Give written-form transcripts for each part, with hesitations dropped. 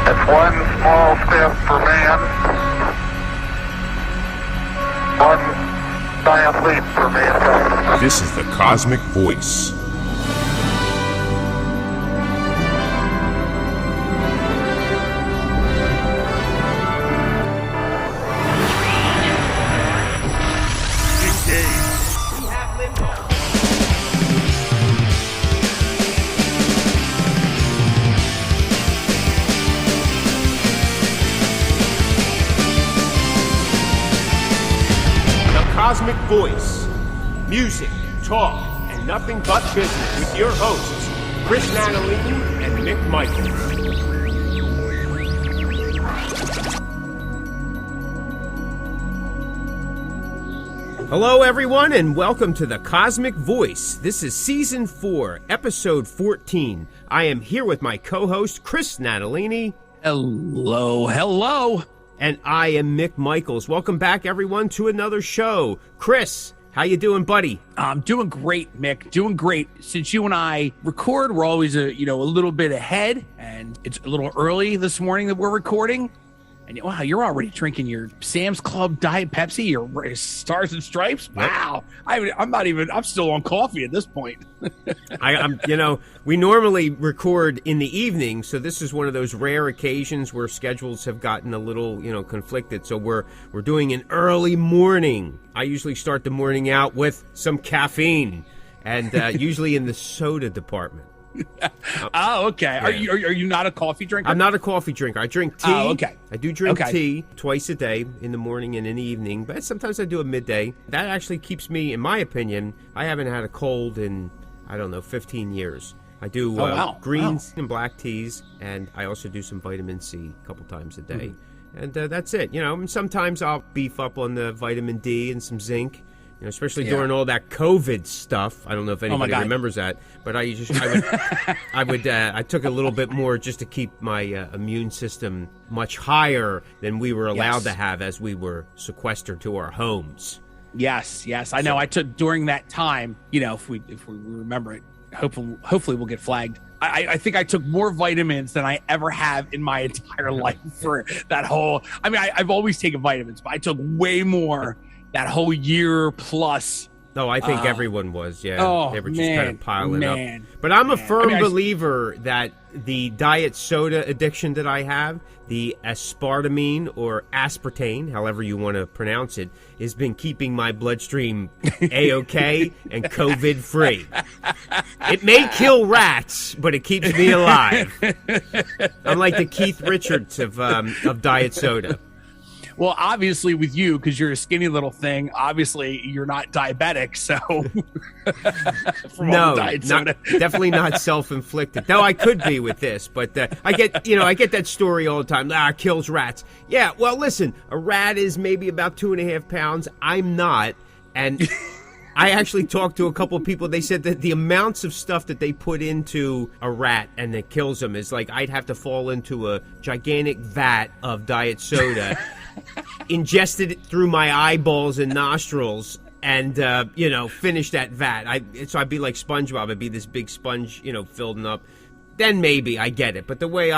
It's one small step for man, one giant leap for mankind. This is the Cosmic Voice. Cosmic Voice. Music, talk, and nothing but business with your hosts, Chris Nanolini and Mick Michaels. Hello, everyone, and welcome to the Cosmic Voice. This is Season 4, Episode 14. I am here with my co-host, Chris Nanolini. Hello. And I am Mick Michaels. Welcome back, everyone, to another show. Chris, how you doing, buddy? I'm doing great, Mick. Doing great. Since you and I record, we're always a little bit ahead, and it's a little early this morning that we're recording. And wow, you're already drinking your Sam's Club Diet Pepsi, your Stars and Stripes. Wow, I'm still on coffee at this point. We normally record in the evening, so this is one of those rare occasions where schedules have gotten a little, conflicted. So we're doing an early morning. I usually start the morning out with some caffeine, and usually in the soda department. Oh, okay. Yeah. Are you not a coffee drinker? I'm not a coffee drinker. I drink tea. Oh, okay. I do drink tea twice a day, in the morning and in the evening, but sometimes I do a midday. That actually keeps me, in my opinion, I haven't had a cold in, 15 years. I do greens and black teas, and I also do some vitamin C a couple times a day. Mm-hmm. And that's it. And sometimes I'll beef up on the vitamin D and some zinc. Especially during all that COVID stuff. I don't know if anybody remembers that, but I took a little bit more just to keep my immune system much higher than we were allowed to have as we were sequestered to our homes. Yes. I know. I took during that time. If we remember it, hopefully we'll get flagged. I think I took more vitamins than I ever have in my entire life for that whole. I've always taken vitamins, but I took way more. That whole year plus. No, I think everyone was, yeah. Oh, they were just kind of piling up. But I'm a firm believer that the diet soda addiction that I have, the aspartame or aspartame, however you want to pronounce it, has been keeping my bloodstream A-OK and COVID-free. It may kill rats, but it keeps me alive. I'm like the Keith Richards of diet soda. Well, obviously with you, because you're a skinny little thing, obviously you're not diabetic, so no, definitely not self-inflicted. No, I could be with this, but I get that story all the time. It kills rats. Yeah, well, listen, a rat is maybe about 2.5 pounds. I'm not, and I actually talked to a couple of people. They said that the amounts of stuff that they put into a rat and that kills them is like I'd have to fall into a gigantic vat of diet soda. Ingested it through my eyeballs and nostrils and, finish that vat. So I'd be like SpongeBob. I'd be this big sponge, filling up. Then maybe I get it. But the way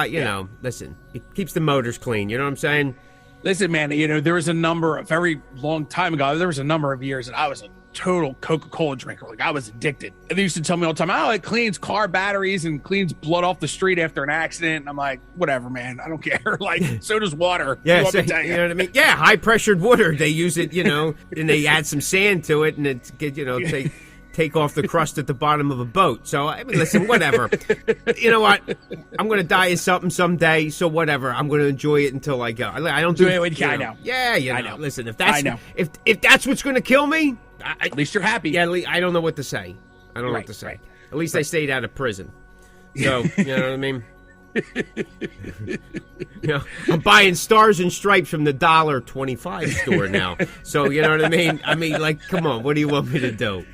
listen, it keeps the motors clean. You know what I'm saying? Listen, man, there was a very long time ago, there was a number of years that I was a total Coca-Cola drinker. Like, I was addicted. And they used to tell me all the time, it cleans car batteries and cleans blood off the street after an accident. And I'm like, whatever, man. I don't care. Like, so does water. Yeah, you know what I mean? Yeah, high-pressured water. They use it, and they add some sand to it, and it's, take off the crust at the bottom of a boat. So, listen, whatever. You know what? I'm going to die of something someday, so whatever. I'm going to enjoy it until I go. I don't do it. I know. Yeah, I know. Listen, if that's what's going to kill me, at least you're happy. Yeah, I don't know what to say. I don't know what to say. Right. At least I stayed out of prison. So, you know what I mean? I'm buying Stars and Stripes from the $1.25 store now. So, you know what I mean? Come on, what do you want me to do?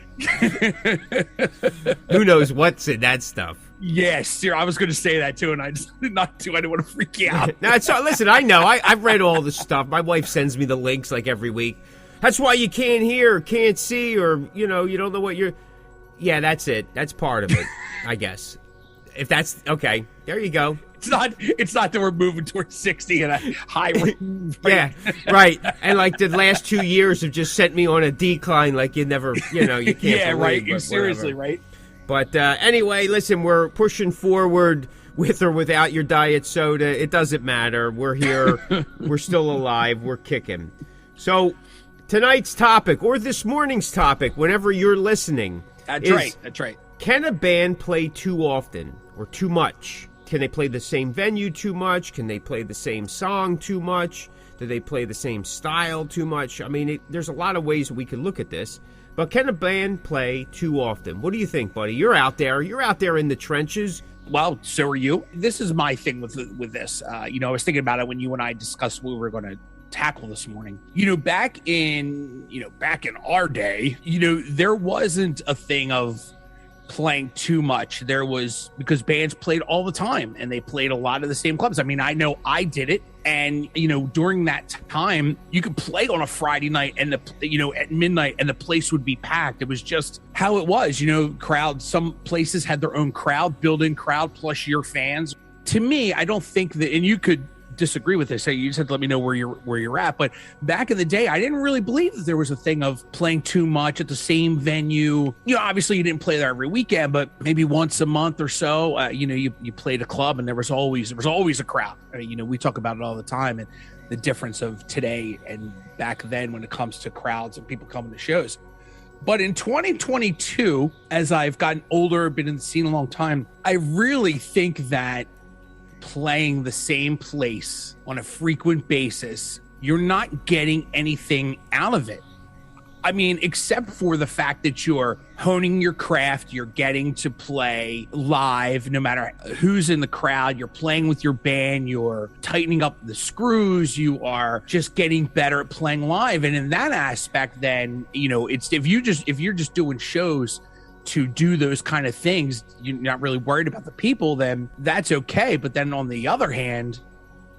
Who knows what's in that stuff? Yes, I was going to say that too, and I didn't want to freak you out. No, listen, I know. I've read all the stuff. My wife sends me the links every week. That's why you can't hear, can't see, or, you don't know what you're... Yeah, that's it. That's part of it, I guess. If that's... Okay, there you go. It's not that we're moving towards 60 and a high rate. Yeah, right. And like the last 2 years have just sent me on a decline. Like you never, you can't. Yeah, believe, right. but Seriously, whatever. right? But anyway, listen, we're pushing forward with or without your diet soda. It doesn't matter. We're here. We're still alive. We're kicking. So tonight's topic, or this morning's topic, whenever you're listening. That's right. That's right. Can a band play too often or too much? Can they play the same venue too much? Can they play the same song too much? Do they play the same style too much? I mean, there's a lot of ways we can look at this. But can a band play too often? What do you think, buddy? You're out there. You're out there in the trenches. Well, so are you. This is my thing with this. I was thinking about it when you and I discussed what we were going to tackle this morning. Back in our day, there wasn't a thing of playing too much. There was, because bands played all the time and they played a lot of the same clubs. I mean, I know I did it. And, during that time, you could play on a Friday night and at midnight and the place would be packed. It was just how it was, crowd. Some places had their own crowd, built-in crowd, plus your fans. To me, I don't think that, and you could disagree with this. So you just have to let me know where you're at. But back in the day, I didn't really believe that there was a thing of playing too much at the same venue. Obviously you didn't play there every weekend, but maybe once a month or so, you played a club and there was always a crowd. I mean, we talk about it all the time, and the difference of today and back then when it comes to crowds and people coming to shows. But in 2022, as I've gotten older, been in the scene a long time, I really think that playing the same place on a frequent basis, you're not getting anything out of it. I mean, except for the fact that you're honing your craft, you're getting to play live no matter who's in the crowd, you're playing with your band, you're tightening up the screws, you are just getting better at playing live. And in that aspect, then, it's if you're just doing shows to do those kind of things, you're not really worried about the people, then that's okay. But then on the other hand,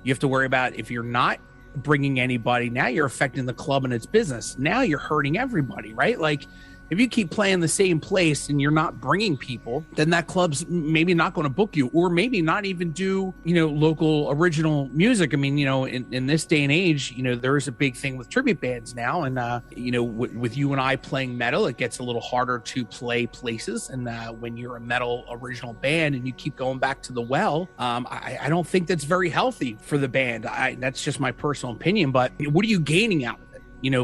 you have to worry about if you're not bringing anybody, now you're affecting the club and its business. Now you're hurting everybody, right? Like if you keep playing the same place and you're not bringing people, then that club's maybe not going to book you, or maybe not even do, local original music. I mean, in this day and age, there is a big thing with tribute bands now. And, with you and I playing metal, it gets a little harder to play places. And when you're a metal original band and you keep going back to the well, I don't think that's very healthy for the band. That's just my personal opinion. But what are you gaining out of it?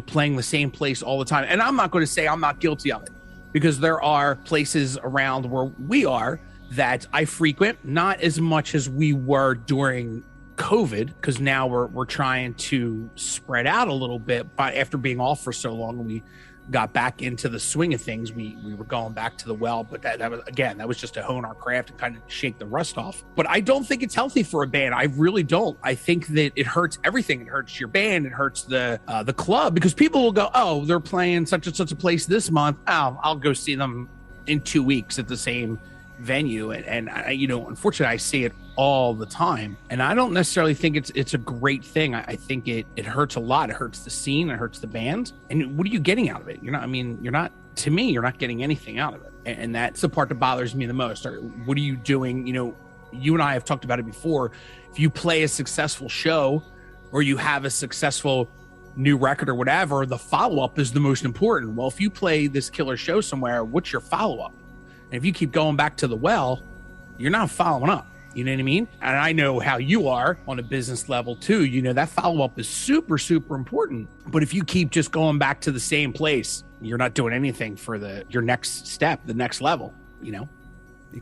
Playing the same place all the time. And I'm not going to say I'm not guilty of it, because there are places around where we are that I frequent, not as much as we were during COVID, because now we're trying to spread out a little bit. But after being off for so long, we got back into the swing of things. We were going back to the well, but that was just to hone our craft and kind of shake the rust off. But I don't think it's healthy for a band. I really don't. I think that it hurts everything. It hurts your band. It hurts the club, because people will go, oh, they're playing such and such a place this month. Oh, I'll go see them in 2 weeks at the same venue. And unfortunately, I see it all the time. And I don't necessarily think it's a great thing. I think it hurts a lot. It hurts the scene. It hurts the band. And what are you getting out of it? You're not getting anything out of it. And that's the part that bothers me the most. What are you doing? You and I have talked about it before. If you play a successful show or you have a successful new record or whatever, the follow-up is the most important. Well, if you play this killer show somewhere, what's your follow-up? And if you keep going back to the well, you're not following up. You know what I mean? And I know how you are on a business level too. That follow-up is super, super important. But if you keep just going back to the same place, you're not doing anything for your next step, the next level,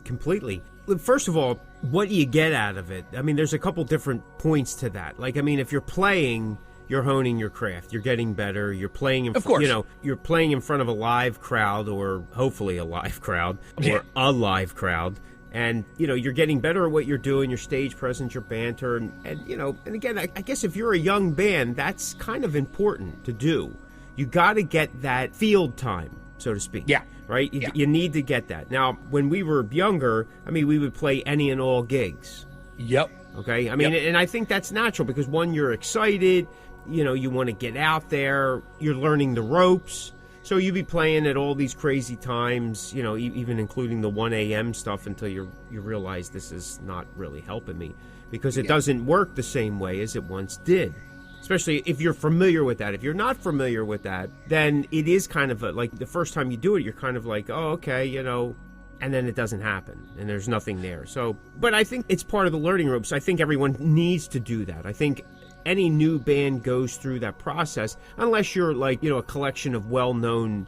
Completely. First of all, what do you get out of it? I mean, there's a couple different points to that. Like, I mean, if you're playing, you're honing your craft. You're getting better. You're playing, of course. You're playing in front of a live crowd, or hopefully a live crowd, or a live crowd. And, you're getting better at what you're doing, your stage presence, your banter. And again, I guess if you're a young band, that's kind of important to do. You got to get that field time, so to speak. Yeah. Right? You need to get that. Now, when we were younger, I mean, we would play any and all gigs. Yep. Okay? I mean, and I think that's natural because, one, you're excited. You want to get out there. You're learning the ropes. So you'd be playing at all these crazy times, you know, even including the 1 a.m. stuff until you realize this is not really helping me because it doesn't work the same way as it once did. Especially if you're familiar with that. If you're not familiar with that, then it is kind of like the first time you do it, you're kind of like, oh, okay, you know, and then it doesn't happen and there's nothing there. So, but I think it's part of the learning ropes. I think everyone needs to do that. I think any new band goes through that process, unless you're like, you know, a collection of well-known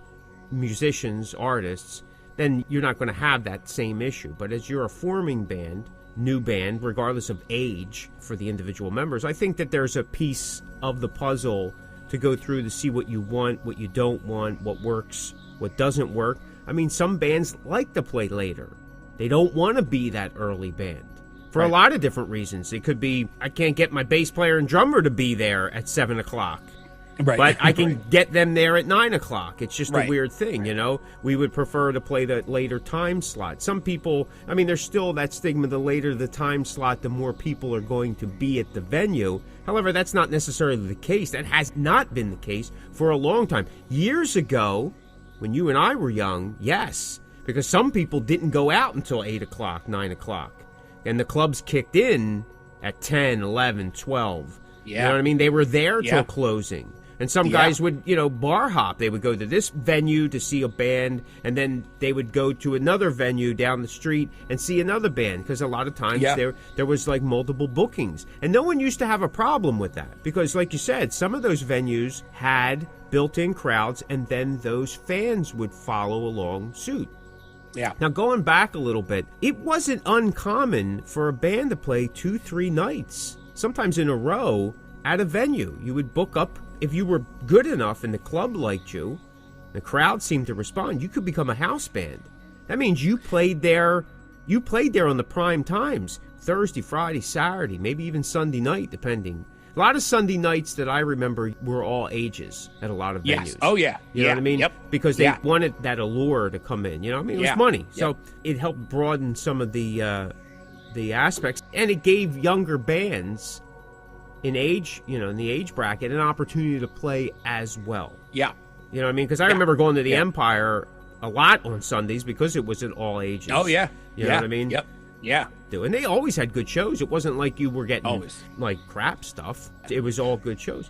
musicians, artists, then you're not going to have that same issue. But as you're a forming band, new band, regardless of age for the individual members, I think that there's a piece of the puzzle to go through to see what you want, what you don't want, what works, what doesn't work. I mean, some bands like to play later. They don't want to be that early band. For a lot of different reasons. It could be, I can't get my bass player and drummer to be there at 7 o'clock. Right. But I can get them there at 9 o'clock. It's just a weird thing, you know? We would prefer to play the later time slot. Some people, I mean, there's still that stigma, the later the time slot, the more people are going to be at the venue. However, that's not necessarily the case. That has not been the case for a long time. Years ago, when you and I were young, yes. Because some people didn't go out until 8 o'clock, 9 o'clock. And the clubs kicked in at 10, 11, 12. Yeah. You know what I mean? They were there till closing. And some guys would, you know, bar hop. They would go to this venue to see a band, and then they would go to another venue down the street and see another band, because a lot of times there was like multiple bookings. And no one used to have a problem with that, because like you said, some of those venues had built-in crowds, and then those fans would follow along suit. Yeah. Now, going back a little bit, it wasn't uncommon for a band to play 2-3 nights, sometimes in a row, at a venue. You would book up. If you were good enough and the club liked you, the crowd seemed to respond, you could become a house band. That means you played there on the prime times, Thursday, Friday, Saturday, maybe even Sunday night, depending. A lot of Sunday nights that I remember were all ages at a lot of venues. Oh, yeah. You know what I mean? Yep. Because they wanted that allure to come in. You know what I mean? It was money. So it helped broaden some of the aspects. And it gave younger bands in age, you know, in the age bracket, an opportunity to play as well. Yeah. You know what I mean? Because I remember going to the Empire a lot on Sundays because it was at all ages. Oh, yeah. You know what I mean? Yep. Yeah. And they always had good shows. It wasn't like you were getting like crap stuff. It was all good shows.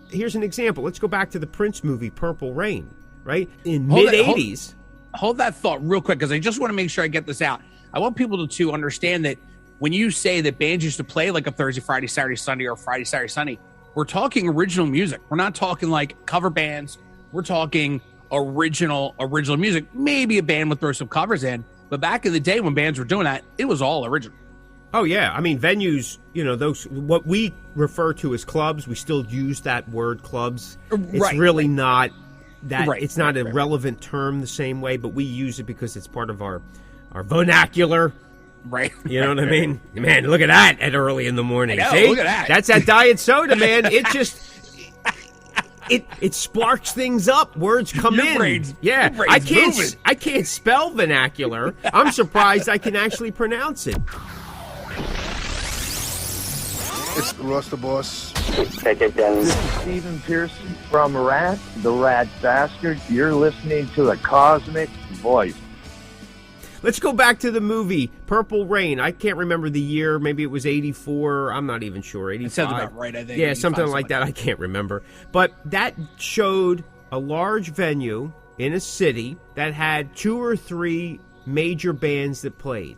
Here's an example. Let's go back to the Prince movie, Purple Rain, right? In mid-'80s. Hold that thought real quick, because I just want to make sure I get this out. I want people to understand that when you say that bands used to play like a Thursday, Friday, Saturday, Sunday, or Friday, Saturday, Sunday, we're talking original music. We're not talking like cover bands. We're talking original music. Maybe a band would throw some covers in. But back in the day when bands were doing that, it was all original. Oh, yeah. I mean, venues, you know, those, what we refer to as clubs, we still use that word clubs. It's really not that, it's not a relevant term the same way, but we use it because it's part of our vernacular. Right. You know what I mean? Man, look at that at early in the morning. See? Look at that. That's that diet soda, man. It just... It sparks things up. Words come in. Brain's I can't spell vernacular. I'm surprised I can actually pronounce it. It's Russ the Boss. This is Stephen Pearson from Rat, the Rat Bastard. You're listening to the Cosmick Voice. Let's go back to the movie Purple Rain. I can't remember the year. Maybe it was 84. I'm not even sure. 85. It sounds about right, I think. Yeah, something like that. I can't remember. But that showed a large venue in a city that had 2 or 3 major bands that played.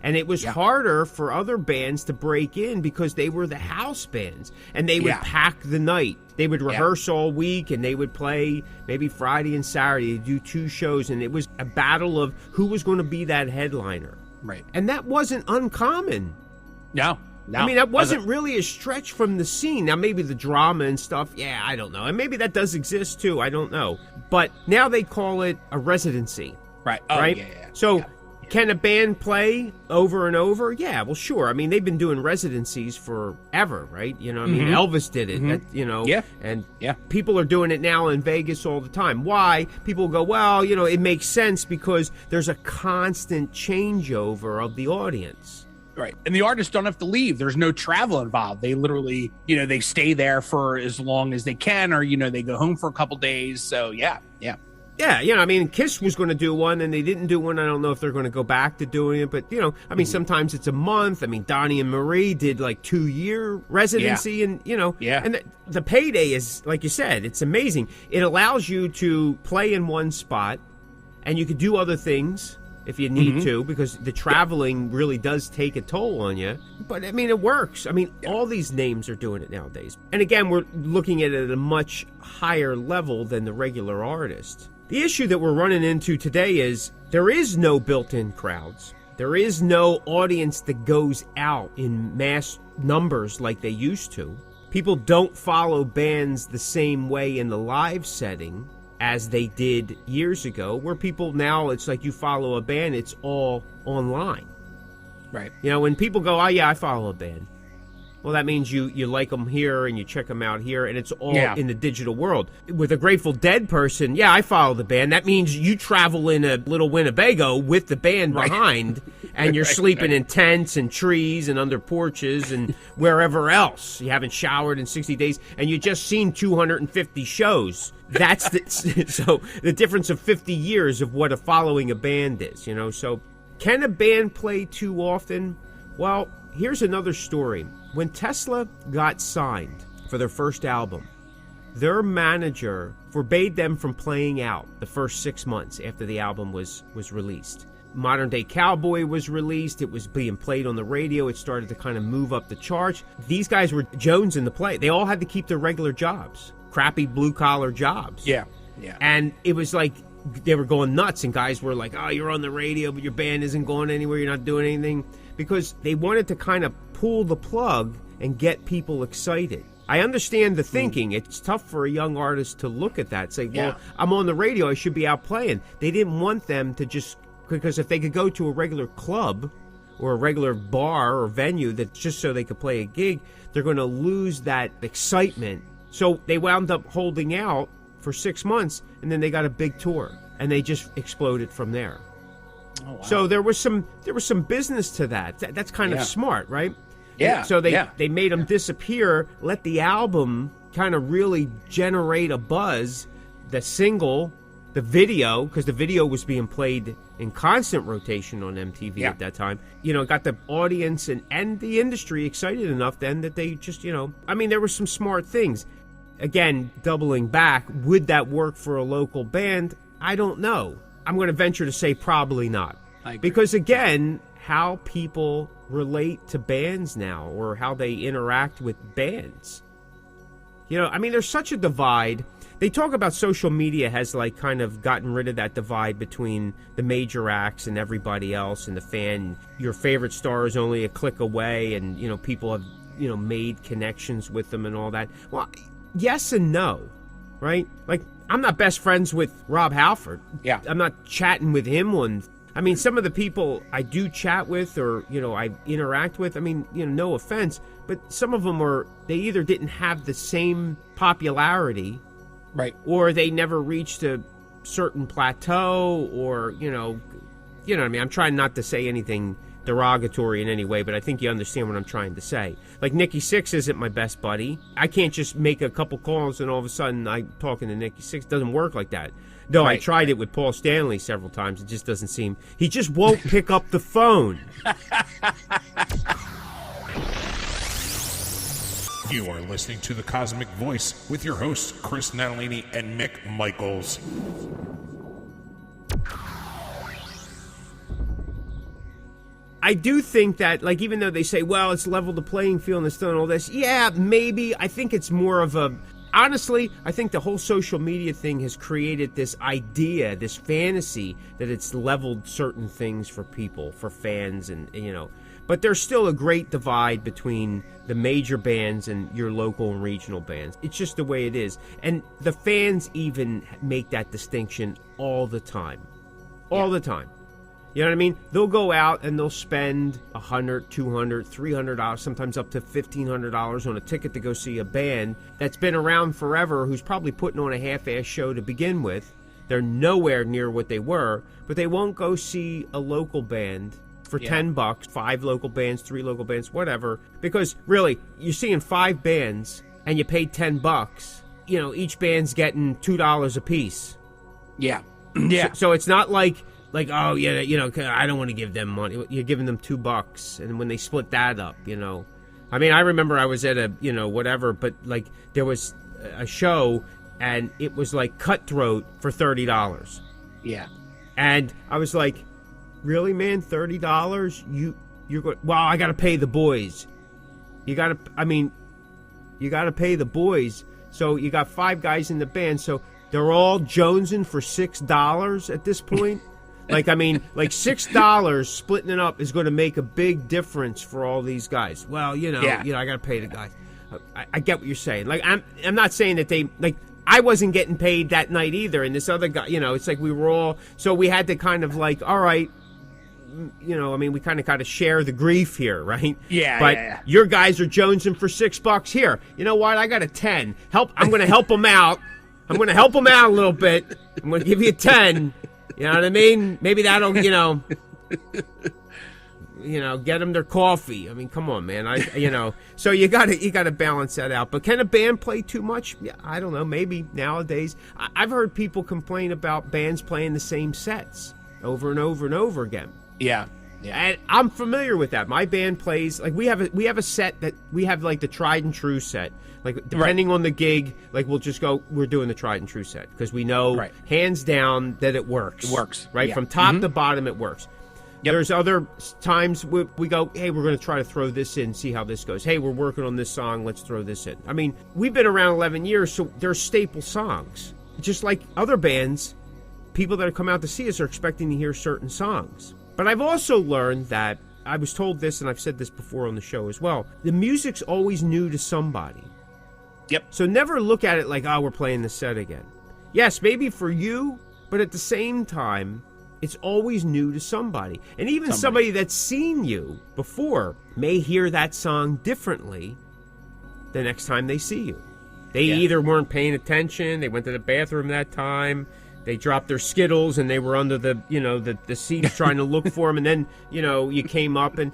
And it was harder for other bands to break in because they were the house bands. And they would pack the night. They would rehearse all week, and they would play maybe Friday and Saturday. They'd do 2 shows, and it was a battle of who was going to be that headliner. Right. And that wasn't uncommon. No. I mean, that wasn't really a stretch from the scene. Now, maybe the drama and stuff, I don't know. And maybe that does exist, too. I don't know. But now they call it a residency. Right. Oh, right? Yeah. So... Can a band play over and over? Yeah, well, sure. I mean, they've been doing residencies forever, right? You know, I mean, Elvis did it, and people are doing it now in Vegas all the time. Why? People go, well, you know, it makes sense because there's a constant changeover of the audience. Right. And the artists don't have to leave. There's no travel involved. They literally, you know, they stay there for as long as they can, or, you know, they go home for a couple days. So, yeah. Yeah, I mean, Kiss was going to do one, and they didn't do one. I don't know if they're going to go back to doing it, but, I mean, sometimes it's a month. I mean, Donnie and Marie did, 2-year residency, and, and the payday is, like you said, it's amazing. It allows you to play in one spot, and you can do other things if you need to, because the traveling really does take a toll on you. But, I mean, it works. I mean, all these names are doing it nowadays. And, again, we're looking at it at a much higher level than the regular artist. The issue that we're running into today is there is no built-in crowds. There is no audience that goes out in mass numbers like they used to. People don't follow bands the same way in the live setting as they did years ago, where people now, it's like you follow a band, it's all online. Right. When people go, oh, yeah, I follow a band. Well, that means you like them here and you check them out here, and it's all in the digital world. With a Grateful Dead person, I follow the band. That means you travel in a little Winnebago with the band behind, and you're sleeping in tents and trees and under porches and wherever else. You haven't showered in 60 days, and you just seen 250 shows. That's so the difference of 50 years of what following a band is, So can a band play too often? Well, here's another story. When Tesla got signed for their first album, their manager forbade them from playing out the first 6 months after the album was released. Modern Day Cowboy was released. It was being played on the radio. It started to kind of move up the charts. These guys were Jones in the play. They all had to keep their regular jobs, crappy blue-collar jobs. Yeah. And it was like they were going nuts, and guys were like, oh, you're on the radio, but your band isn't going anywhere. You're not doing anything. Because they wanted to kind of pull the plug and get people excited. I understand the thinking. It's tough for a young artist to look at that, say, well, I'm on the radio, I should be out playing. They didn't want them to just, because if they could go to a regular club or a regular bar or venue that's just so they could play a gig, they're going to lose that excitement. So they wound up holding out for 6 months, and then they got a big tour, and they just exploded from there. Oh, wow. So there was some business to that. That's kind of smart, right? Yeah. So they made them disappear, let the album kind of really generate a buzz. The single, the video, because the video was being played in constant rotation on MTV at that time, got the audience and the industry excited enough then that they just, I mean, there were some smart things. Again, doubling back, would that work for a local band? I don't know. I'm going to venture to say probably not. Because, again, how people relate to bands now or how they interact with bands. I mean, there's such a divide. They talk about social media has, kind of gotten rid of that divide between the major acts and everybody else and the fan. Your favorite star is only a click away, and, people have, made connections with them and all that. Well, yes and no, right? I'm not best friends with Rob Halford. Yeah. I'm not chatting with him I mean, some of the people I do chat with or, I interact with, I mean, no offense, but some of them they either didn't have the same popularity. Right. Or they never reached a certain plateau or, what I mean? I'm trying not to say anything derogatory in any way, but I think you understand what I'm trying to say. Like Nikki Sixx isn't my best buddy. I can't just make a couple calls and all of a sudden I'm talking to Nikki Sixx. It doesn't work like that. Though I tried it with Paul Stanley several times. It just doesn't seem... He just won't pick up the phone. You are listening to The Cosmic Voice with your hosts, Chris Natalini and Mick Michaels. I do think that, even though they say, well, it's leveled the playing field and it's done all this, yeah, maybe. I think it's more of a... Honestly, I think the whole social media thing has created this idea, this fantasy, that it's leveled certain things for people, for fans, and, But there's still a great divide between the major bands and your local and regional bands. It's just the way it is. And the fans even make that distinction all the time. All the time. You know what I mean? They'll go out and they'll spend $100, $200, $300, sometimes up to $1,500 on a ticket to go see a band that's been around forever, who's probably putting on a half-ass show to begin with. They're nowhere near what they were, but they won't go see a local band for $10, 5 local bands, 3 local bands, whatever. Because really, you're seeing 5 bands and you paid $10. Each band's getting $2 a piece. Yeah. Yeah. So it's not like oh yeah, I don't want to give them money. You're giving them $2, and when they split that up, I mean, I remember I was at a whatever, but like there was a show, and it was like Cutthroat for $30. Yeah. And I was like, really, man, $30? You're going? Well, I got to pay the boys. You got to pay the boys. So you got 5 guys in the band, so they're all jonesing for $6 at this point. Like $6 splitting it up is going to make a big difference for all these guys. Well, I got to pay the guys. I get what you're saying. Like I'm not saying that they like. I wasn't getting paid that night either, and this other guy, it's like we were all, so we had to kind of like, all right, we kind of got to share the grief here, right? Yeah, but your guys are jonesing for $6 here. You know what? I got a 10. I'm going to help them out. I'm going to help them out a little bit. I'm going to give you a 10. You know what I mean? Maybe that'll, get them their coffee. I mean, come on, man. So you got to balance that out. But can a band play too much? Yeah, I don't know. Maybe nowadays. I've heard people complain about bands playing the same sets over and over and over again. Yeah. And I'm familiar with that. My band plays like we have a set that we have like the tried and true set. Like depending on the gig, like we'll just go. We're doing the tried and true set because we know hands down that it works. It works, right? From top to bottom, it works. Yep. There's other times we go, hey, we're going to try to throw this in, see how this goes. Hey, we're working on this song, let's throw this in. I mean, we've been around 11 years, so they're staple songs. Just like other bands, people that have come out to see us are expecting to hear certain songs. But I've also learned that, I was told this, and I've said this before on the show as well, the music's always new to somebody. Yep. So never look at it like, oh, we're playing the set again. Yes, maybe for you, but at the same time, it's always new to somebody. And even somebody that's seen you before may hear that song differently the next time they see you. They either weren't paying attention, they went to the bathroom that time, they dropped their Skittles and they were under the seats trying to look for them, and then, you came up and,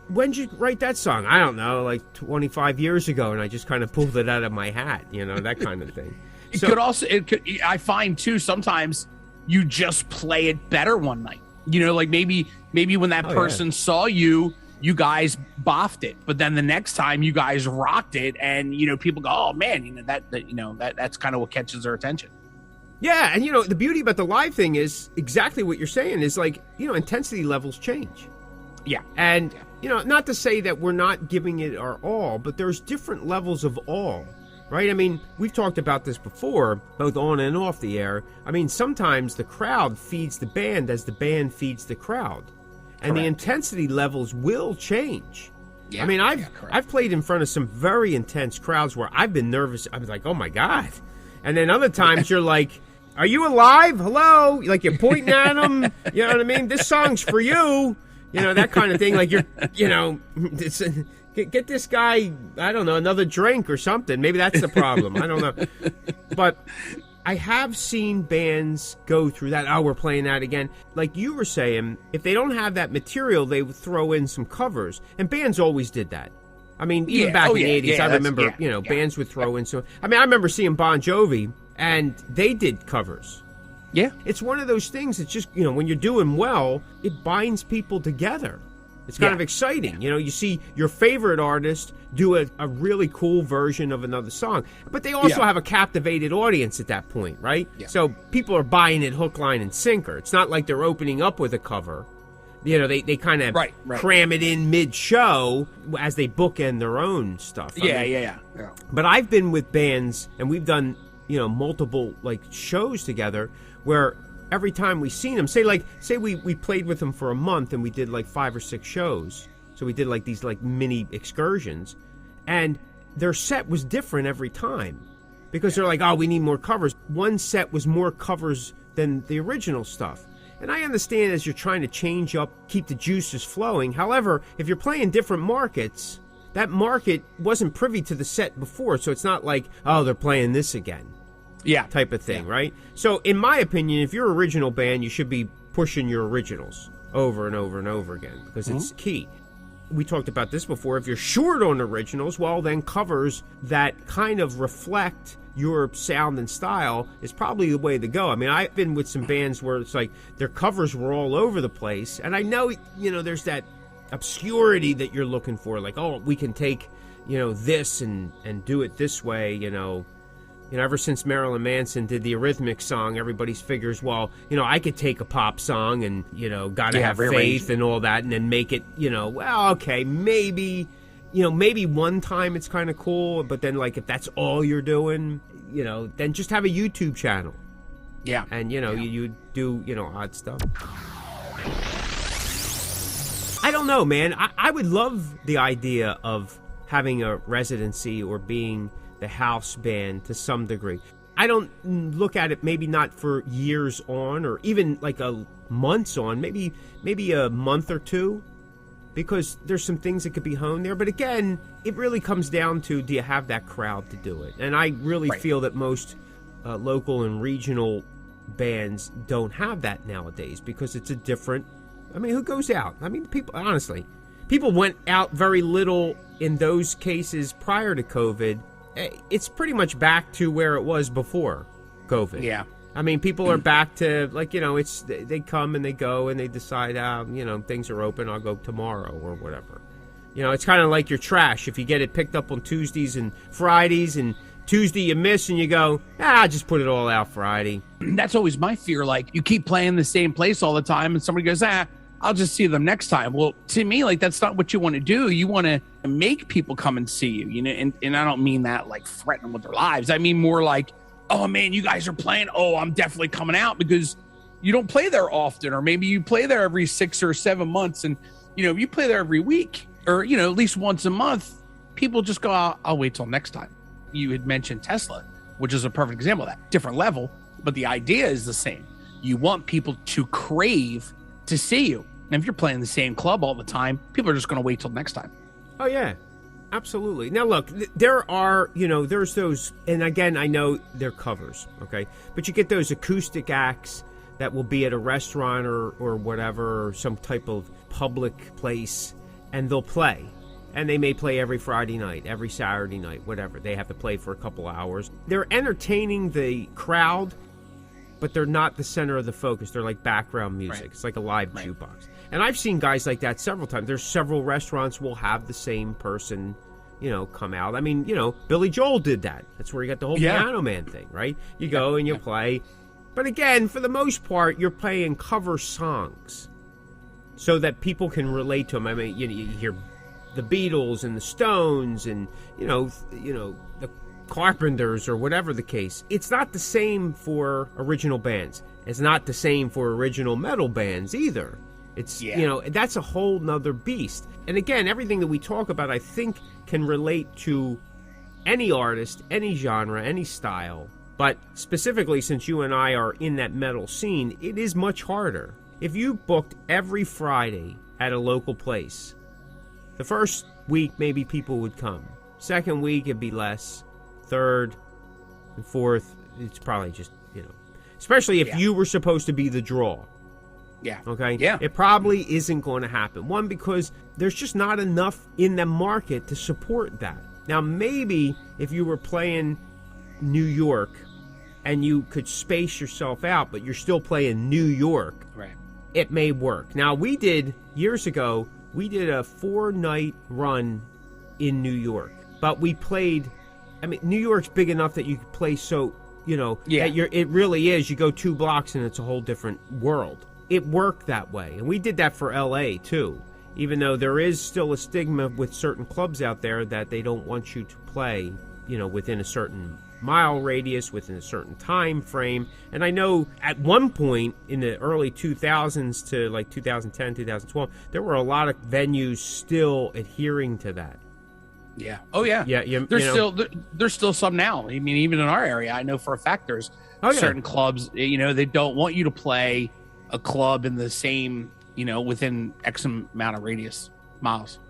when did you write that song? I don't know, like 25 years ago, and I just kind of pulled it out of my hat, that kind of thing. I find too, sometimes you just play it better one night. Like maybe when that person saw you, you guys boffed it, but then the next time you guys rocked it, and people go, oh man, that's kind of what catches their attention. Yeah, and the beauty about the live thing is exactly what you're saying is like, intensity levels change. Yeah. And not to say that we're not giving it our all, but there's different levels of all. Right? I mean, we've talked about this before, both on and off the air. I mean, sometimes the crowd feeds the band as the band feeds the crowd. And the intensity levels will change. Yeah, I mean, I've played in front of some very intense crowds where I've been nervous. I was like, oh, my God. And then other times you're like, are you alive? Hello? Like you're pointing at them. You know what I mean? This song's for you. That kind of thing. Like you're, it's... Get this guy, I don't know, another drink or something. Maybe that's the problem. I don't know. But I have seen bands go through that. Oh, we're playing that again. Like you were saying, if they don't have that material, they would throw in some covers. And bands always did that. I mean, even back in the 80s, I remember, bands would throw in some. I mean, I remember seeing Bon Jovi, and they did covers. Yeah. It's one of those things that just, when you're doing well, it binds people together. It's kind of exciting. You see your favorite artist do a really cool version of another song. But they also have a captivated audience at that point, right? Yeah. So people are buying it hook, line, and sinker. It's not like they're opening up with a cover. They kind of cram it in mid-show as they bookend their own stuff. Yeah. But I've been with bands, and we've done, multiple, shows together where every time we seen them, say we played with them for a month and we did 5 or 6 shows. So we did these mini excursions, and their set was different every time because they're like, oh, we need more covers. One set was more covers than the original stuff. And I understand as you're trying to change up, keep the juices flowing. However, if you're playing different markets, that market wasn't privy to the set before. So it's not like, oh, they're playing this again. Type of thing, right? So, in my opinion, if you're an original band, you should be pushing your originals over and over and over again because it's key. we talked about this before, if you're short on originals, well, then covers that kind of reflect your sound and style is probably the way to go. I mean, I've been with some bands where it's like their covers were all over the place, and I know, there's that obscurity that you're looking for, like, oh, we can take, this and do it this way, ever since Marilyn Manson did the Eurythmics song, everybody's figures, well, I could take a pop song and, gotta have faith and all that, and then make it, well, okay, maybe one time it's kind of cool, but then, like, if that's all you're doing, then just have a YouTube channel. Yeah. And, you do, odd stuff. I don't know, man. I would love the idea of having a residency or being the house band to some degree. I don't look at it maybe not for years on or even like a months on, maybe a month or two, because there's some things that could be honed there. But again, it really comes down to, do you have that crowd to do it? And I really feel that most local and regional bands don't have that nowadays, because it's a different, who goes out? People went out very little in those cases prior to COVID. It's pretty much back to where it was before COVID. Yeah. People are back to, like, it's, they come and they go and they decide, things are open, I'll go tomorrow or whatever. It's kind of like your trash. If you get it picked up on Tuesdays and Fridays, and Tuesday you miss and you go, just put it all out Friday. That's always my fear. Like, you keep playing the same place all the time and somebody goes, I'll just see them next time. Well, to me, like, that's not what you want to do. You want to make people come and see you, and I don't mean that like threaten with their lives. I mean more like, oh man, you guys are playing. Oh, I'm definitely coming out, because you don't play there often, or maybe you play there every 6 or 7 months. And, if you play there every week or, at least once a month, people just go, I'll wait till next time. You had mentioned Tesla, which is a perfect example of that. Different level, but the idea is the same. You want people to crave to see you. And if you're playing the same club all the time, people are just going to wait till next time. Oh, yeah. Absolutely. Now, look, there are, there's those, and again, I know they're covers, okay? But you get those acoustic acts that will be at a restaurant or whatever, or some type of public place, and they'll play. And they may play every Friday night, every Saturday night, whatever. They have to play for a couple hours. They're entertaining the crowd, but they're not the center of the focus. They're like background music. Right. It's like a live jukebox. And I've seen guys like that several times. There's several restaurants will have the same person, come out. Billy Joel did that. That's where he got the whole Piano Man thing, right? You go and you play. But again, for the most part, you're playing cover songs so that people can relate to them. You hear the Beatles and the Stones and, the Carpenters or whatever the case. It's not the same for original bands. It's not the same for original metal bands either. It's, that's a whole nother beast. And again, everything that we talk about, I think, can relate to any artist, any genre, any style. But specifically, since you and I are in that metal scene, it is much harder. If you booked every Friday at a local place, the first week, maybe people would come. Second week, it'd be less. Third and fourth, it's probably just, especially if you were supposed to be the draw. Yeah. Okay? Yeah. It probably isn't going to happen. One, because there's just not enough in the market to support that. Now, maybe if you were playing New York and you could space yourself out, but you're still playing New York, right, it may work. Now, years ago, we did a 4-night run in New York, but we played, New York's big enough that you could play it really is. You go 2 blocks and it's a whole different world. It worked that way. And we did that for LA too, even though there is still a stigma with certain clubs out there that they don't want you to play, within a certain mile radius, within a certain time frame. And I know at one point in the early 2000s to like 2010, 2012, there were a lot of venues still adhering to that. Yeah. Oh yeah. Yeah. There's still some now. Even in our area, I know for a fact there's certain clubs, they don't want you to play a club in the same, within X amount of radius miles.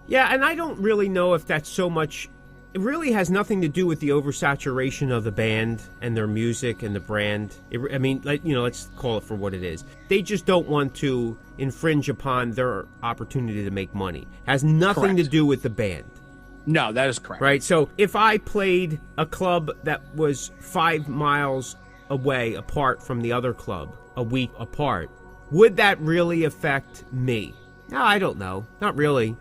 Yeah. And I don't really know if that's so much It really has nothing to do with the oversaturation of the band and their music and the brand. Let's call it for what it is. They just don't want to infringe upon their opportunity to make money. It has nothing to do with the band. No, that is correct. Right? So if I played a club that was 5 miles away apart from the other club, a week apart, would that really affect me? No, I don't know. Not really.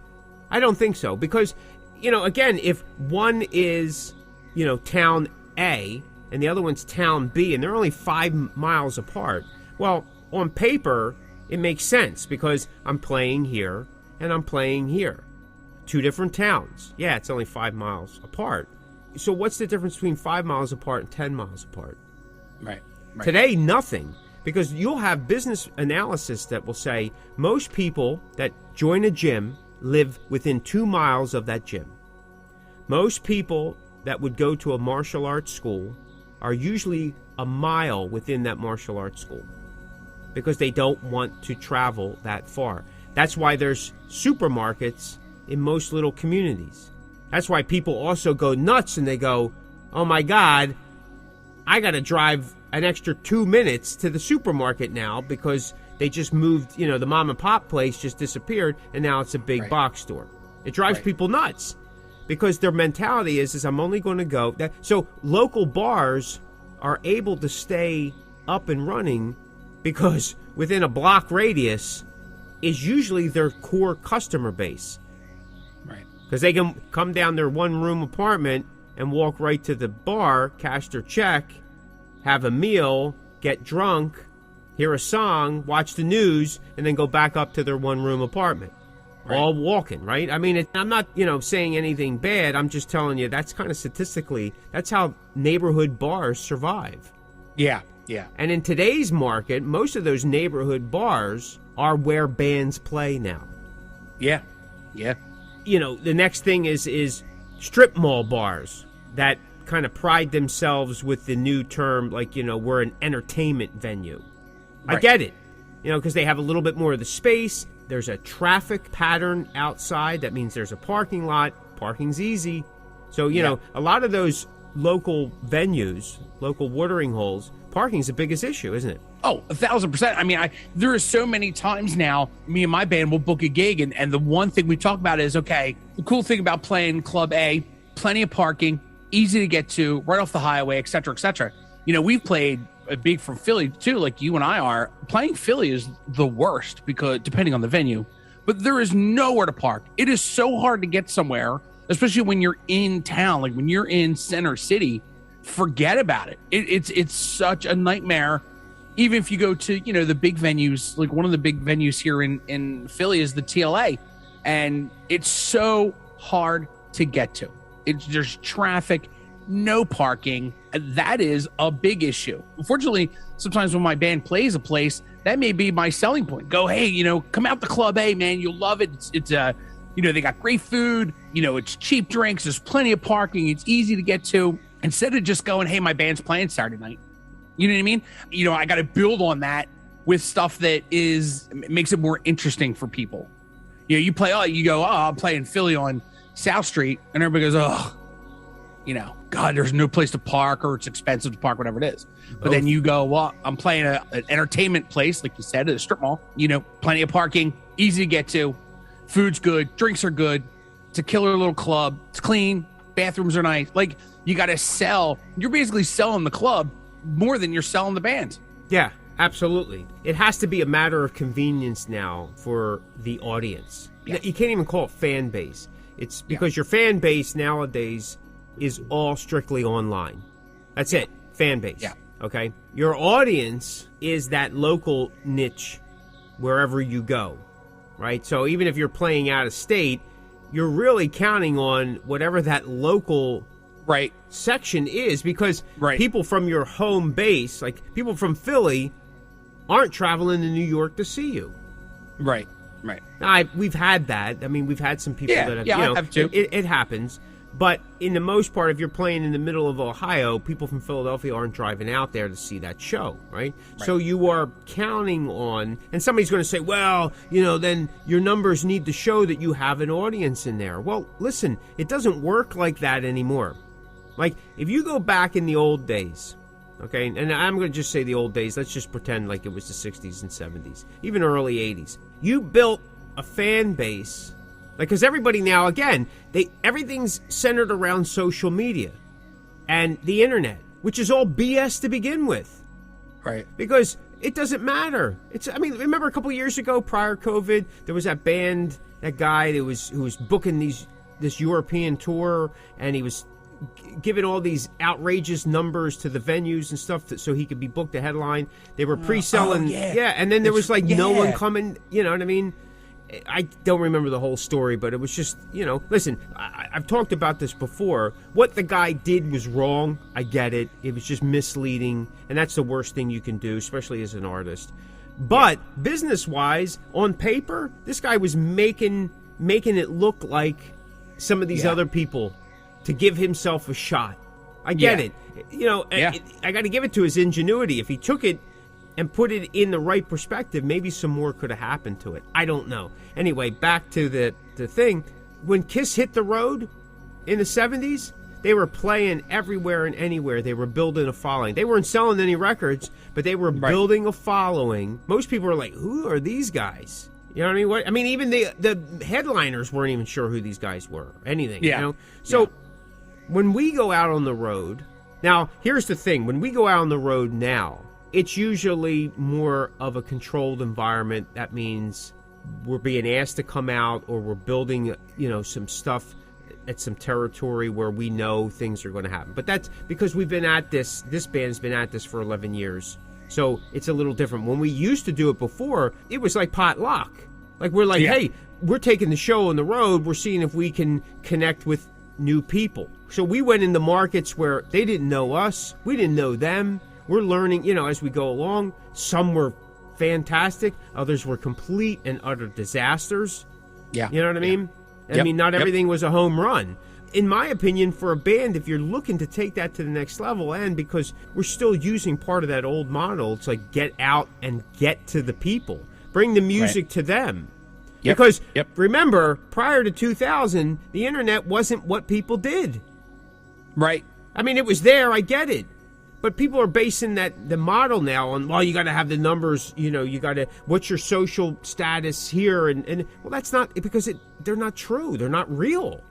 I don't think so. Because, again, if one is, town A and the other one's town B and they're only 5 miles apart, well, on paper, it makes sense because I'm playing here and I'm playing here. 2 different towns. Yeah, it's only 5 miles apart. So what's the difference between 5 miles apart and 10 miles apart? Right. Today, nothing. Because you'll have business analysis that will say most people that join a gym live within 2 miles of that gym. Most people that would go to a martial arts school are usually a mile within that martial arts school because they don't want to travel that far. That's why there's supermarkets in most little communities. That's why people also go nuts and they go, oh my God, I got to drive an extra 2 minutes to the supermarket now because they just moved, the mom and pop place just disappeared and now it's a big box store. It drives people nuts because their mentality is I'm only going to go. So local bars are able to stay up and running because within a block radius is usually their core customer base. Right. Because they can come down their one-room apartment and walk right to the bar, cash their check, have a meal, get drunk, hear a song, watch the news, and then go back up to their one-room apartment. Right. All walking, right? I mean, I'm not, saying anything bad. I'm just telling you that's kind of statistically, that's how neighborhood bars survive. Yeah. And in today's market, most of those neighborhood bars are where bands play now. Yeah. The next thing is strip mall bars that kind of pride themselves with the new term, like, we're an entertainment venue. Right. I get it, because they have a little bit more of the space. There's a traffic pattern outside. That means there's a parking lot. Parking's easy. So, a lot of those local venues, local watering holes, parking's the biggest issue, isn't it? Oh, 1,000%. I mean, there are so many times now, me and my band will book a gig, and the one thing we talk about is, okay, the cool thing about playing Club A, plenty of parking, easy to get to, right off the highway, et cetera, et cetera. We've played a big from Philly, too, like you and I are. Playing Philly is the worst, because depending on the venue, but there is nowhere to park. It is so hard to get somewhere, especially when you're in town, like when you're in Center City. Forget about it. It's such a nightmare. Even if you go to, the big venues, like one of the big venues here in Philly is the TLA, and it's so hard to get to. There's traffic, no parking. That is a big issue. Unfortunately, sometimes when my band plays a place, that may be my selling point. Go, hey, come out to Club A, man. You'll love it. It's they got great food. It's cheap drinks. There's plenty of parking. It's easy to get to. Instead of just going, hey, my band's playing Saturday night. You know what I mean? I got to build on that with stuff that makes it more interesting for people. You go, I'm playing Philly on South Street, and everybody goes, oh, God, there's no place to park, or it's expensive to park, whatever it is. But then you go, well, I'm playing an entertainment place, like you said, at a strip mall. Plenty of parking, easy to get to, food's good, drinks are good. It's a killer little club. It's clean, bathrooms are nice. Like, you got to sell. You're basically selling the club more than you're selling the band. Yeah, absolutely. It has to be a matter of convenience now for the audience. Yeah. You can't even call it fan base. It's because your fan base nowadays is all strictly online. That's it. Fan base. Yeah. Okay? Your audience is that local niche wherever you go, right? So even if you're playing out of state, you're really counting on whatever that local section is, because people from your home base, like people from Philly, aren't traveling to New York to see you. Right. Now, we've had that. I mean, we've had some people that have, I have too. It happens. But in the most part, if you're playing in the middle of Ohio, people from Philadelphia aren't driving out there to see that show, right? So you are counting on, and somebody's going to say, well, then your numbers need to show that you have an audience in there. Well, listen, it doesn't work like that anymore. Like, if you go back in the old days, okay, and I'm going to just say the old days, let's just pretend like it was the 60s and 70s, even early 80s. You built a fan base. Because everybody now, again, everything's centered around social media and the internet, which is all BS to begin with. Right. Because it doesn't matter. Remember a couple years ago, prior COVID, there was that band, that guy who was booking this European tour, and he was giving all these outrageous numbers to the venues and stuff so he could be booked a headline. They were pre-selling. And then there was no one coming, you know what I mean? I don't remember the whole story, but it was just, listen, I've talked about this before. What the guy did was wrong. I get it. It was just misleading, and that's the worst thing you can do, especially as an artist. But business-wise, on paper, this guy was making it look like some of these other people to give himself a shot. I get it. I got to give it to his ingenuity. If he took it and put it in the right perspective, maybe some more could have happened to it. I don't know. Anyway, back to the thing. When Kiss hit the road in the 70s, they were playing everywhere and anywhere. They were building a following. They weren't selling any records, but they were building a following. Most people were like, who are these guys? You know what I mean? Even the headliners weren't even sure who these guys were. Anything, So when we go out on the road, now, here's the thing. When we go out on the road now, it's usually more of a controlled environment. That means we're being asked to come out, or we're building, some stuff at some territory where we know things are going to happen. But that's because we've been at this band's been at this for 11 years. So it's a little different. When we used to do it before, it was like potluck. Like, we're like, hey, we're taking the show on the road. We're seeing if we can connect with new people. So we went into markets where they didn't know us. We didn't know them. We're learning, as we go along. Some were fantastic. Others were complete and utter disasters. Yeah. You know what I mean? I mean, not everything was a home run. In my opinion, for a band, if you're looking to take that to the next level, and because we're still using part of that old model, it's like get out and get to the people. Bring the music to them. Because remember, prior to 2000, the internet wasn't what people did. Right. I mean, it was there. I get it. But people are basing the model now on, well, you got to have the numbers, you got to, what's your social status here? And well, that's not, because they're not true. They're not real.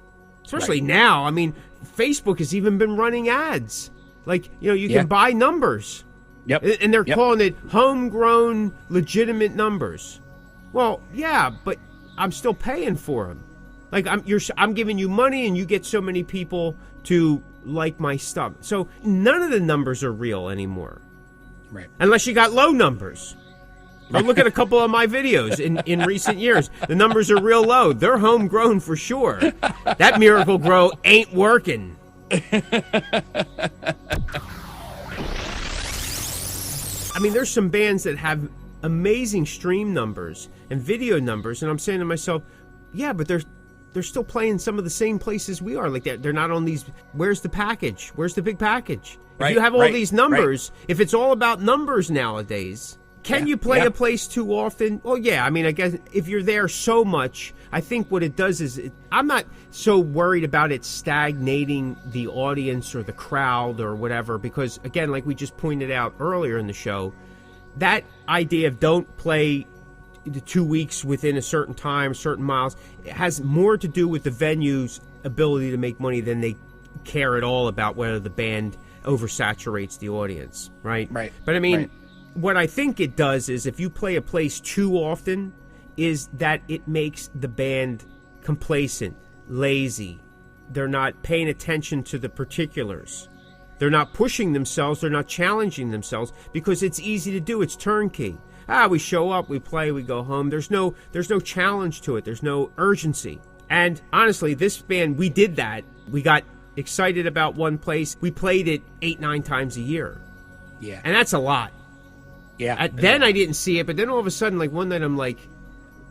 Especially now. I mean, Facebook has even been running ads. Like, you can buy numbers. Yep. And they're calling it homegrown, legitimate numbers. Well, yeah, but I'm still paying for them. Like, I'm giving you money, and you get so many people to like my stuff. So none of the numbers are real anymore. Right. Unless you got low numbers. Or look at a couple of my videos in recent years. The numbers are real low. They're homegrown for sure. That Miracle Grow ain't working. I mean, there's some bands that have amazing stream numbers and video numbers, and I'm saying to myself, yeah, but they're still playing some of the same places we are. Like, they're not on these. Where's the package? Where's the big package? If you have all these numbers, if it's all about numbers nowadays, can you play a place too often? Well, yeah. I mean, I guess if you're there so much, I think what it does is I'm not so worried about it stagnating the audience or the crowd or whatever, because, again, like we just pointed out earlier in the show, that idea of don't play the 2 weeks within a certain time, certain miles, it has more to do with the venue's ability to make money than they care at all about whether the band oversaturates the audience, right? Right. But I mean, what I think it does is if you play a place too often, is that it makes the band complacent, lazy. They're not paying attention to the particulars. They're not pushing themselves. They're not challenging themselves because it's easy to do. It's turnkey. We show up, we play, we go home. There's no challenge to it. There's no urgency. And honestly, this band, we did that. We got excited about one place. We played it 8-9 times a year. Yeah. And that's a lot. Yeah. Then I didn't see it, but then all of a sudden, like one night I'm like,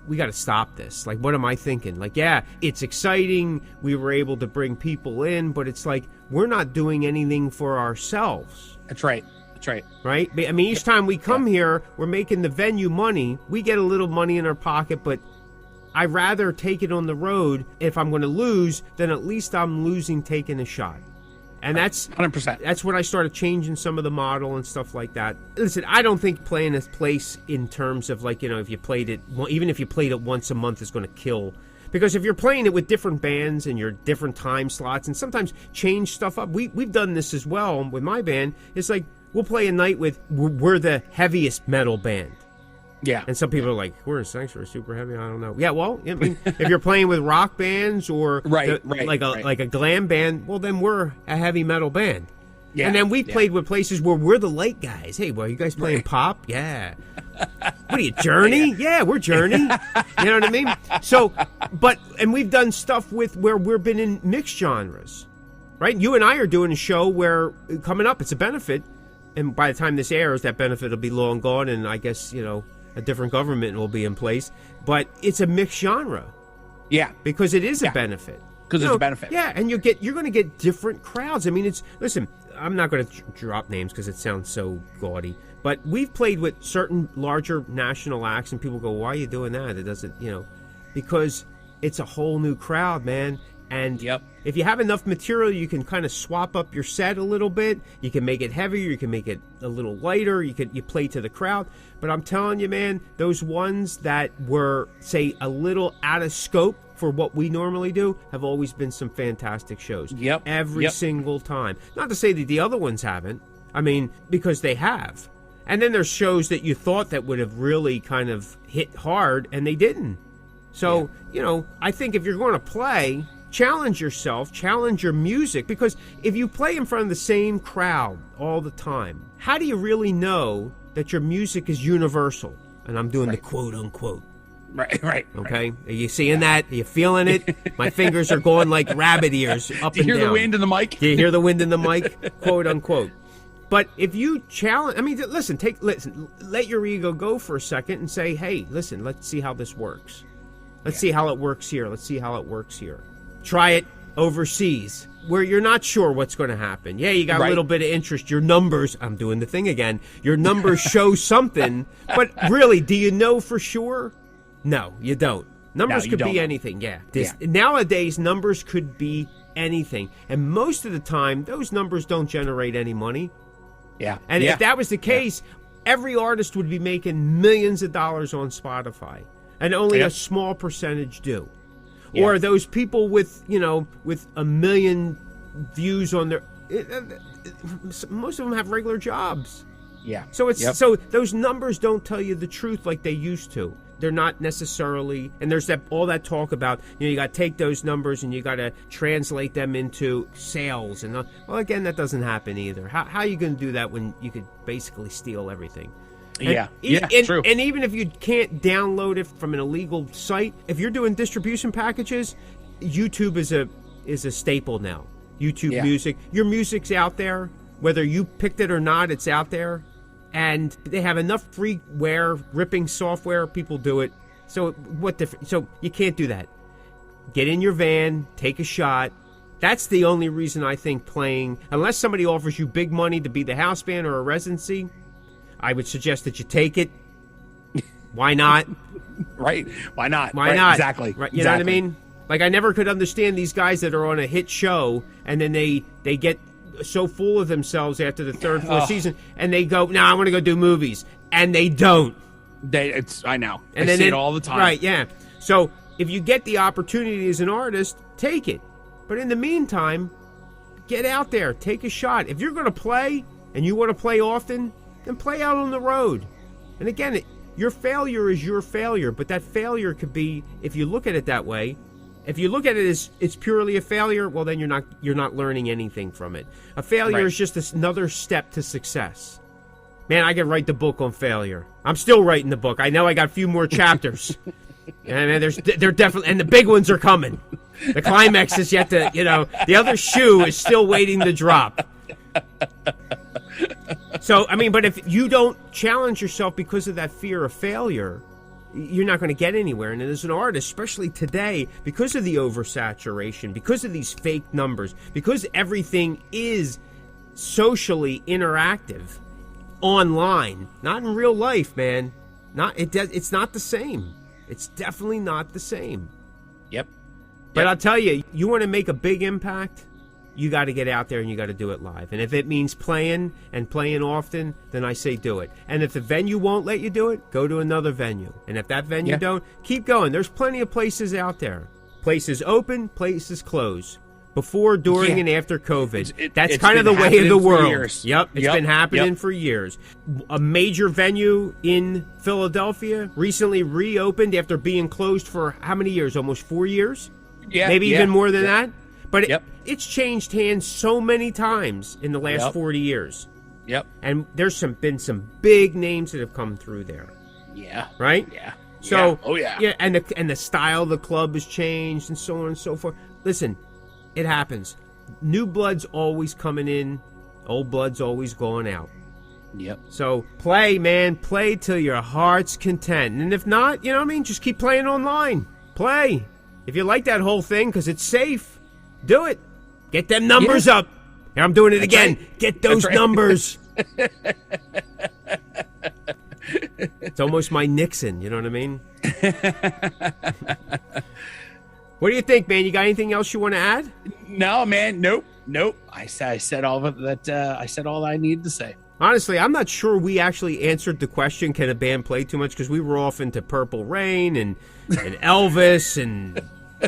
we got to stop this. Like, what am I thinking? Like, yeah, it's exciting. We were able to bring people in, but it's like we're not doing anything for ourselves. That's right. Right? I mean, each time we come here, we're making the venue money. We get a little money in our pocket, but I'd rather take it on the road if I'm going to lose than at least I'm losing taking a shot. And that's 100%. That's when I started changing some of the model and stuff like that. Listen, I don't think playing this place in terms of like, if you played it, even if you played it once a month is going to kill. Because if you're playing it with different bands and your different time slots and sometimes change stuff up, we've done this as well with my band. It's like we'll play a night with, we're the heaviest metal band. Yeah. And some people are like, we're in Sanctuary, super heavy. I don't know. Yeah, well, I mean, if you're playing with rock bands or like a glam band, well, then we're a heavy metal band. Yeah. And then we played with places where we're the light guys. Hey, well, you guys playing pop? Yeah. What are you, Journey? Yeah, we're Journey. You know what I mean? So, and we've done stuff with where we've been in mixed genres, right? You and I are doing a show where coming up, it's a benefit. And by the time this airs, that benefit will be long gone. And I guess, a different government will be in place, but it's a mixed genre. Yeah, because it is a benefit. Because it's a benefit. Yeah, and you're going to get different crowds. I mean, listen, I'm not going to drop names because it sounds so gaudy, but we've played with certain larger national acts, and people go, "Why are you doing that?" It doesn't, because it's a whole new crowd, man. And if you have enough material, you can kind of swap up your set a little bit. You can make it heavier. You can make it a little lighter. You play to the crowd. But I'm telling you, man, those ones that were, say, a little out of scope for what we normally do have always been some fantastic shows. Every single time. Not to say that the other ones haven't. I mean, because they have. And then there's shows that you thought that would have really kind of hit hard, and they didn't. So, I think if you're going to play, challenge yourself, challenge your music, because if you play in front of the same crowd all the time, how do you really know that your music is universal? And I'm doing the quote unquote. Right. Okay? Are you seeing that? Are you feeling it? My fingers are going like rabbit ears up and down. Do you hear the wind in the mic? Do you hear the wind in the mic? Quote unquote. But if you challenge, I mean, listen, let your ego go for a second and say, hey, listen, let's see how this works. Let's see how it works here. Let's see how it works here. Try it overseas where you're not sure what's going to happen. Yeah, you got a little bit of interest. Your numbers, I'm doing the thing again. Your numbers show something, but really, do you know for sure? No, you don't. Numbers could be anything. Yeah. Nowadays, numbers could be anything. And most of the time, those numbers don't generate any money. Yeah. And if that was the case, every artist would be making millions of dollars on Spotify. And only a small percentage do. Yeah. Or those people with, with a million views on their... most of them have regular jobs. Yeah. So so those numbers don't tell you the truth like they used to. They're not necessarily... And there's all that talk about, you got to take those numbers and you got to translate them into sales. And well, again, that doesn't happen either. How are you going to do that when you could basically steal everything? True. And even if you can't download it from an illegal site, if you're doing distribution packages, YouTube is a staple now. YouTube Music. Your music's out there. Whether you picked it or not, it's out there. And they have enough freeware, ripping software, people do it. So so you can't do that. Get in your van, take a shot. That's the only reason I think playing, unless somebody offers you big money to be the house band or a residency, I would suggest that you take it. Why not? Right. Why not? Why not? Exactly. Right. You know what I mean? Like, I never could understand these guys that are on a hit show and then they get so full of themselves after the third, fourth season, and they go, I want to go do movies. And they don't. I know. And I see it all the time. Right, yeah. So if you get the opportunity as an artist, take it. But in the meantime, get out there. Take a shot. If you're going to play and you want to play often, then play out on the road. And again, your failure is your failure, but that failure could be, if you look at it that way, if you look at it as it's purely a failure, well, then you're not learning anything from it. A failure is just another step to success. Man, I could write the book on failure. I'm still writing the book. I know I got a few more chapters. And they're definitely, and the big ones are coming. The climax is yet to, the other shoe is still waiting to drop. So, I mean, but if you don't challenge yourself because of that fear of failure, you're not going to get anywhere. And as an artist, especially today, because of the oversaturation, because of these fake numbers, because everything is socially interactive online, not in real life, man. It's not the same. It's definitely not the same. Yep. But I'll tell you, you want to make a big impact, you got to get out there and you got to do it live. And if it means playing and playing often, then I say do it. And if the venue won't let you do it, go to another venue. And if that venue don't, keep going. There's plenty of places out there. Places open, places close. Before, during, and after COVID. That's kind of the way of the world. Yep, it's been happening for years. A major venue in Philadelphia recently reopened after being closed for how many years? Almost 4 years? Maybe even more than that? But it's changed hands so many times in the last 40 years. Yep. And there's been some big names that have come through there. Yeah. Right? Yeah. So, yeah, and the style of the club has changed and so on and so forth. Listen, it happens. New blood's always coming in. Old blood's always going out. Yep. So play, man. Play till your heart's content. And if not, you know what I mean? Just keep playing online. Play. If you like that whole thing because it's safe, do it. Get them numbers up. Here, I'm doing it again. Right. Get those numbers. It's almost my Nixon. You know what I mean? What do you think, man? You got anything else you want to add? No, man. Nope. I said all of that. I said all I needed to say. Honestly, I'm not sure we actually answered the question, can a band play too much? Because we were off into Purple Rain and Elvis and,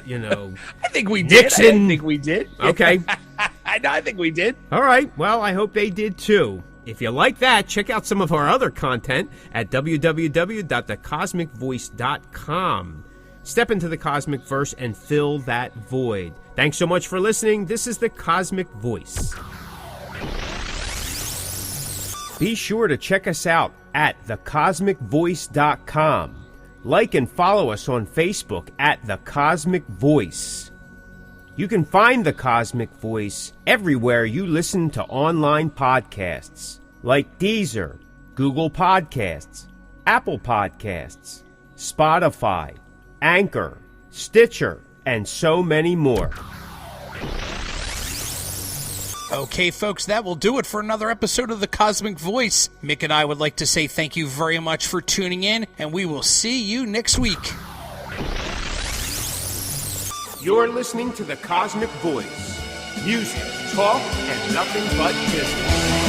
you know, I think we did. Nixon. I think we did. Okay. I think we did. All right. Well, I hope they did too. If you like that, check out some of our other content at www.thecosmicvoice.com. Step into the Cosmic Verse and fill that void. Thanks so much for listening. This is the Cosmic Voice. Be sure to check us out at thecosmicvoice.com. Like and follow us on Facebook at The Cosmic Voice. You can find The Cosmic Voice everywhere you listen to online podcasts, like Deezer, Google Podcasts, Apple Podcasts, Spotify, Anchor, Stitcher, and so many more. Okay, folks, that will do it for another episode of The Cosmic Voice. Mick and I would like to say thank you very much for tuning in, and we will see you next week. You're listening to The Cosmic Voice. Music, talk, and nothing but business.